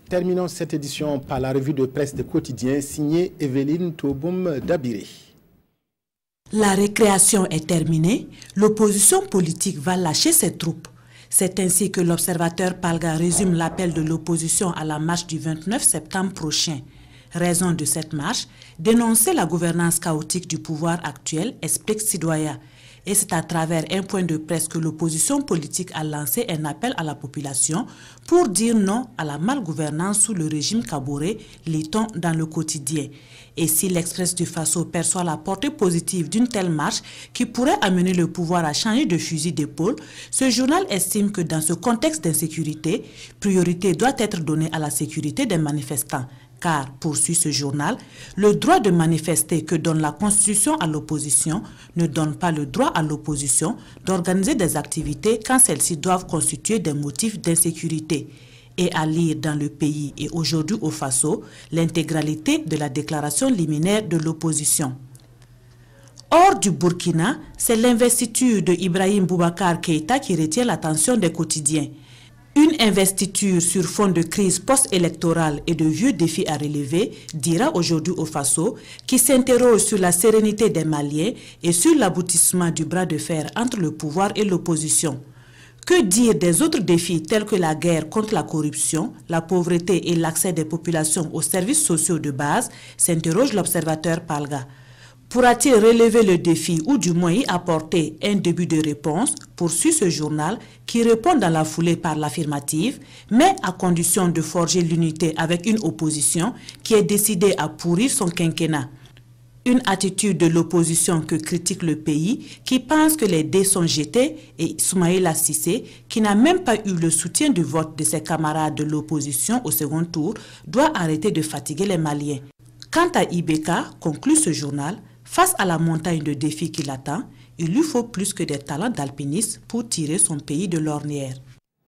Terminons cette édition par la revue de presse de quotidien signée Evelyne Toboum Dabiré. La récréation est terminée, l'opposition politique va lâcher ses troupes. C'est ainsi que l'observateur Palga résume l'appel de l'opposition à la marche du 29 septembre prochain. Raison de cette marche, dénoncer la gouvernance chaotique du pouvoir actuel, explique Sidoya. Et c'est à travers un point de presse que l'opposition politique a lancé un appel à la population pour dire non à la malgouvernance sous le régime Kaboré, lit-on dans le quotidien. Et si l'Express du Faso perçoit la portée positive d'une telle marche qui pourrait amener le pouvoir à changer de fusil d'épaule, ce journal estime que dans ce contexte d'insécurité, priorité doit être donnée à la sécurité des manifestants. Car, poursuit ce journal, le droit de manifester que donne la Constitution à l'opposition ne donne pas le droit à l'opposition d'organiser des activités quand celles-ci doivent constituer des motifs d'insécurité. Et à lire dans le pays et aujourd'hui au Faso, l'intégralité de la déclaration liminaire de l'opposition. Hors du Burkina, c'est l'investiture de Ibrahim Boubacar Keïta qui retient l'attention des quotidiens. Une investiture sur fond de crise post-électorale et de vieux défis à relever, dira aujourd'hui au Faso, qui s'interroge sur la sérénité des Maliens et sur l'aboutissement du bras de fer entre le pouvoir et l'opposition. Que dire des autres défis tels que la guerre contre la corruption, la pauvreté et l'accès des populations aux services sociaux de base, s'interroge l'observateur Palga. Pourra-t-il relever le défi ou du moins y apporter un début de réponse, poursuit ce journal qui répond dans la foulée par l'affirmative, mais à condition de forger l'unité avec une opposition qui est décidée à pourrir son quinquennat. Une attitude de l'opposition que critique le pays, qui pense que les dés sont jetés, et Soumaïla Cissé, qui n'a même pas eu le soutien du vote de ses camarades de l'opposition au second tour, doit arrêter de fatiguer les Maliens. Quant à Ibeka, conclut ce journal, face à la montagne de défis qui l'attend, il lui faut plus que des talents d'alpiniste pour tirer son pays de l'ornière.